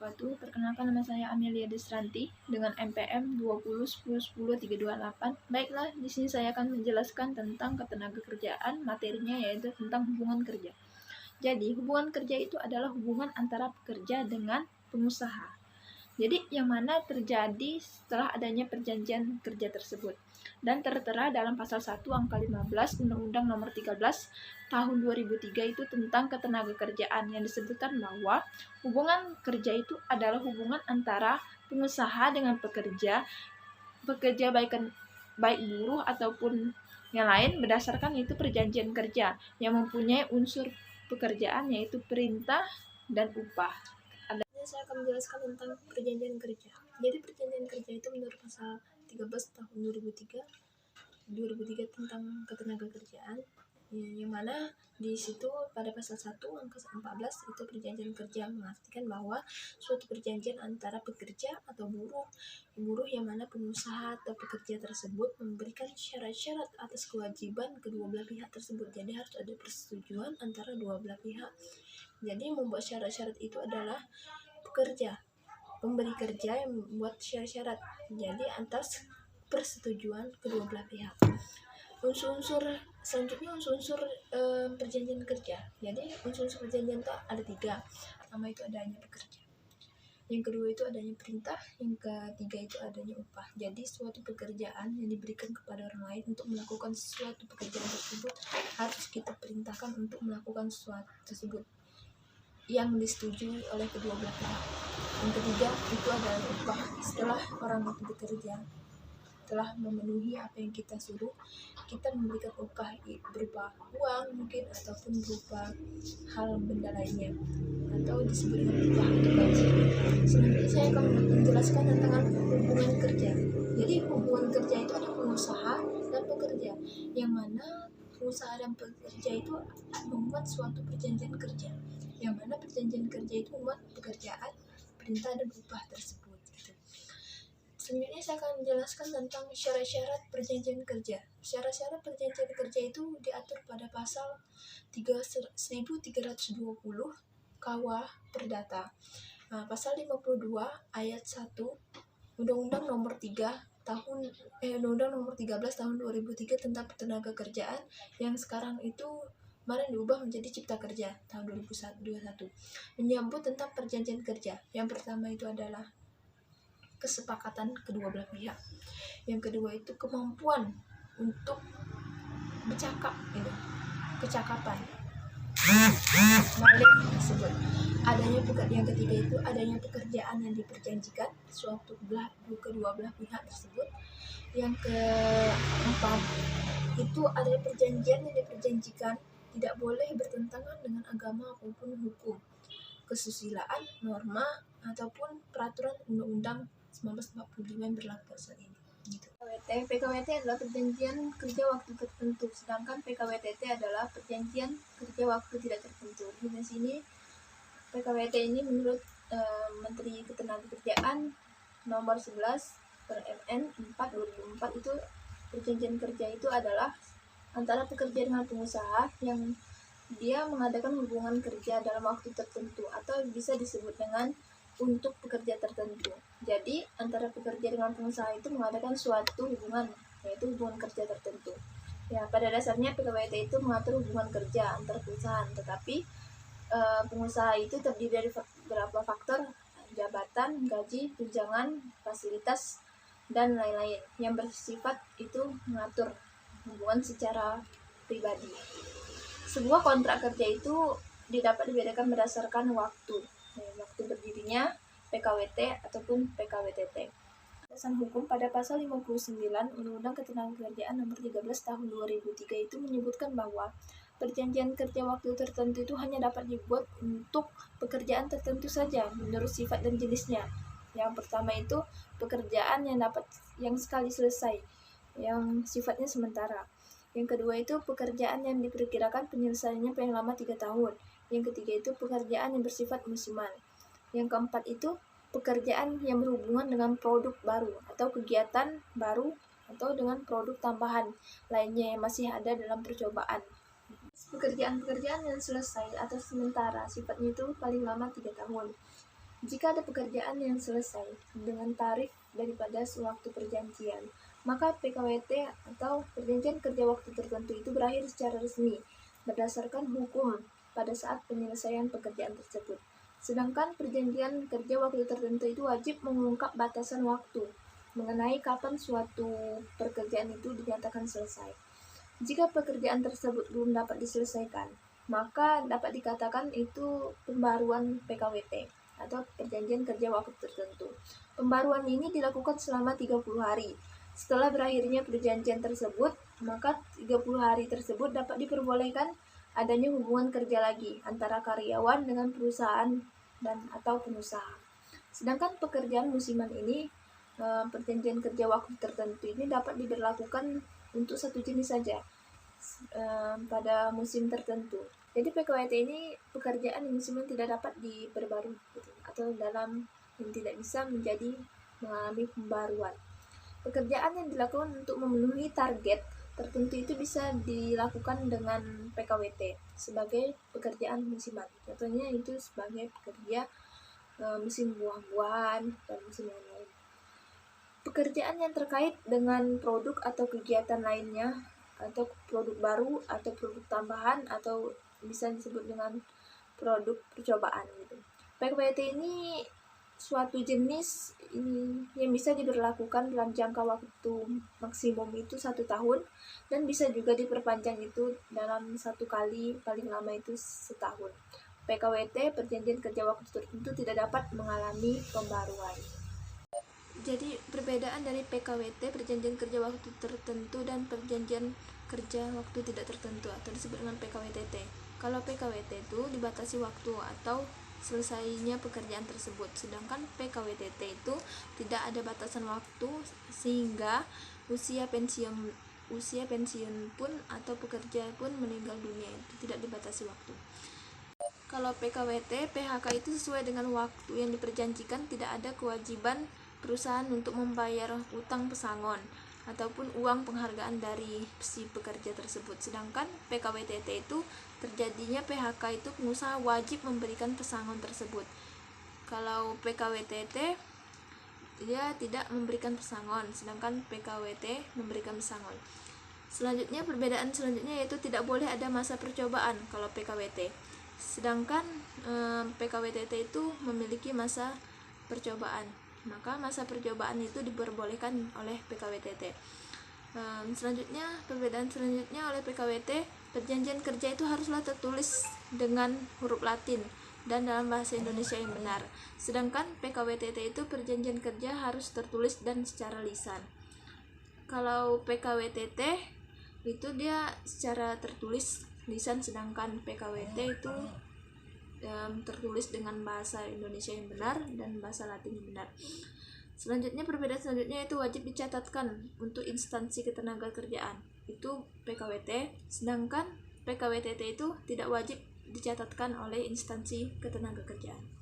wabarakatuh. Perkenalkan, nama saya Amelia Desranti dengan NPM 2010100328. Baiklah, di sini saya akan menjelaskan tentang ketenagakerjaan. Materinya yaitu tentang hubungan kerja. Jadi, hubungan kerja itu adalah hubungan antara pekerja dengan pengusaha. Jadi, yang mana terjadi setelah adanya perjanjian kerja tersebut. Dan tertera dalam pasal 1 angka 15 Undang-Undang Nomor 13 Tahun 2003 itu tentang ketenagakerjaan, yang disebutkan bahwa hubungan kerja itu adalah hubungan antara pengusaha dengan pekerja baik buruh ataupun yang lain berdasarkan itu perjanjian kerja yang mempunyai unsur pekerjaan yaitu perintah dan upah. Saya akan menjelaskan tentang perjanjian kerja. Jadi perjanjian kerja itu menurut pasal 13 tahun 2003 tentang ketenagakerjaan, yang mana di situ pada pasal 1 angka 14 itu perjanjian kerja mengartikan bahwa suatu perjanjian antara pekerja atau buruh yang mana pengusaha atau pekerja tersebut memberikan syarat-syarat atas kewajiban kedua belah pihak tersebut. Jadi harus ada persetujuan antara dua belah pihak. Jadi membuat syarat-syarat itu adalah pekerja, pemberi kerja yang membuat syarat-syarat. Jadi atas persetujuan kedua belah pihak. Unsur-unsur selanjutnya perjanjian kerja. Jadi unsur-unsur perjanjian itu ada 3. Pertama itu adanya pekerja, yang kedua itu adanya perintah, yang ketiga itu adanya upah. Jadi suatu pekerjaan yang diberikan kepada orang lain untuk melakukan suatu pekerjaan tersebut harus kita perintahkan untuk melakukan sesuatu tersebut yang disetujui oleh kedua belah pihak. Yang ketiga itu adalah upah. Setelah orang itu bekerja, telah memenuhi apa yang kita suruh, kita memberikan upah berupa uang mungkin ataupun berupa hal benda lainnya, atau disebut dengan upah atau gaji. Selanjutnya saya akan menjelaskan tentang hubungan kerja. Jadi hubungan kerja itu ada pengusaha dan pekerja, yang mana pengusaha dan pekerja itu membuat suatu perjanjian kerja, yang mana perjanjian kerja itu membuat pekerjaan, perintah dan upah tersebut. Selanjutnya saya akan menjelaskan tentang syarat-syarat perjanjian kerja. Syarat-syarat perjanjian kerja itu diatur pada pasal 1320 KW Perdata. Pasal 52 ayat 1 Undang-Undang Nomor 13 tahun 2003 tentang ketenagakerjaan, yang sekarang itu kemarin diubah menjadi Cipta Kerja tahun 2021, menyambut tentang perjanjian kerja. Yang pertama itu adalah kesepakatan kedua belah pihak. Yang kedua itu kemampuan untuk bercakap, kecakapan balik tersebut. Yang ketiga itu adanya pekerjaan yang diperjanjikan kedua belah pihak tersebut. Yang keempat itu ada perjanjian yang diperjanjikan tidak boleh bertentangan dengan agama apapun hukum, kesusilaan, norma ataupun peraturan undang-undang 1945 yang berlaku saat ini. PKWT adalah perjanjian kerja waktu tertentu, sedangkan PKWTT adalah perjanjian kerja waktu tidak tertentu. Di sini PKWT ini menurut Menteri Ketenagakerjaan nomor 11/MN 4/2004 itu perjanjian kerja itu adalah antara pekerja dengan pengusaha yang dia mengadakan hubungan kerja dalam waktu tertentu, atau bisa disebut dengan untuk pekerja tertentu. Jadi antara pekerja dengan pengusaha itu mengadakan suatu hubungan, yaitu hubungan kerja tertentu. Ya, pada dasarnya PKWT itu mengatur hubungan kerja antar perusahaan, tetapi pengusaha itu terdiri dari beberapa faktor: jabatan, gaji, tunjangan, fasilitas, dan lain-lain yang bersifat itu mengatur hubungan secara pribadi. Sebuah kontrak kerja itu dapat dibedakan berdasarkan waktu berdirinya PKWT ataupun PKWTT. Landasan hukum pada pasal 59 Undang-Undang Ketenagakerjaan Nomor 13 Tahun 2003 itu menyebutkan bahwa perjanjian kerja waktu tertentu itu hanya dapat dibuat untuk pekerjaan tertentu saja menurut sifat dan jenisnya. Yang pertama itu pekerjaan yang sekali selesai, yang sifatnya sementara. Yang kedua itu pekerjaan yang diperkirakan penyelesaiannya paling lama 3 tahun. Yang ketiga itu pekerjaan yang bersifat musiman. Yang keempat itu pekerjaan yang berhubungan dengan produk baru atau kegiatan baru, atau dengan produk tambahan lainnya yang masih ada dalam percobaan. Pekerjaan-pekerjaan yang selesai atau sementara sifatnya itu paling lama 3 tahun. Jika ada pekerjaan yang selesai dengan tarif daripada sewaktu perjanjian, maka PKWT atau perjanjian kerja waktu tertentu itu berakhir secara resmi berdasarkan hukum pada saat penyelesaian pekerjaan tersebut. Sedangkan perjanjian kerja waktu tertentu itu wajib mengungkap batasan waktu mengenai kapan suatu pekerjaan itu dinyatakan selesai. Jika pekerjaan tersebut belum dapat diselesaikan, maka dapat dikatakan itu pembaruan PKWT atau perjanjian kerja waktu tertentu. Pembaruan ini dilakukan selama 30 hari. Setelah berakhirnya perjanjian tersebut, maka 30 hari tersebut dapat diperbolehkan adanya hubungan kerja lagi antara karyawan dengan perusahaan dan atau pengusaha. Sedangkan pekerjaan musiman ini, perjanjian kerja waktu tertentu ini dapat diberlakukan untuk satu jenis saja pada musim tertentu. Jadi PKWT ini pekerjaan yang musiman tidak dapat diperbarui atau dalam yang tidak bisa mengalami pembaruan. Pekerjaan yang dilakukan untuk memenuhi target tertentu itu bisa dilakukan dengan PKWT sebagai pekerjaan musiman. Contohnya itu sebagai pekerja musim buah-buahan dan musim yang lain. Pekerjaan yang terkait dengan produk atau kegiatan lainnya atau produk baru atau produk tambahan atau bisa disebut dengan produk percobaan gitu. PKWT ini suatu jenis yang bisa diberlakukan dalam jangka waktu maksimum itu 1 tahun dan bisa juga diperpanjang itu dalam 1 kali, paling lama itu setahun. PKWT perjanjian kerja waktu tertentu tidak dapat mengalami pembaruan. Jadi perbedaan dari PKWT perjanjian kerja waktu tertentu dan perjanjian kerja waktu tidak tertentu atau disebut dengan PKWTT. Kalau PKWT itu dibatasi waktu atau selesainya pekerjaan tersebut, sedangkan PKWTT itu tidak ada batasan waktu sehingga usia pensiun pun atau pekerja pun meninggal dunia itu tidak dibatasi waktu. Kalau PKWT, PHK itu sesuai dengan waktu yang diperjanjikan, tidak ada kewajiban perusahaan untuk membayar utang pesangon ataupun uang penghargaan dari si pekerja tersebut. Sedangkan PKWTT itu terjadinya PHK itu pengusaha wajib memberikan pesangon tersebut. Kalau PKWTT dia tidak memberikan pesangon, sedangkan PKWT memberikan pesangon. Selanjutnya perbedaan selanjutnya yaitu tidak boleh ada masa percobaan kalau PKWT. Sedangkan PKWTT itu memiliki masa percobaan. Maka masa percobaan itu diperbolehkan oleh PKWTT. Selanjutnya, perbedaan selanjutnya oleh PKWT, perjanjian kerja itu haruslah tertulis dengan huruf Latin dan dalam bahasa Indonesia yang benar. Sedangkan PKWTT itu perjanjian kerja harus tertulis dan secara lisan. Kalau PKWTT itu dia secara tertulis lisan, sedangkan PKWT itu tertulis dengan bahasa Indonesia yang benar dan bahasa Latin yang benar. Selanjutnya perbedaan selanjutnya itu wajib dicatatkan untuk instansi ketenagakerjaan itu PKWT, sedangkan PKWTT itu tidak wajib dicatatkan oleh instansi ketenagakerjaan.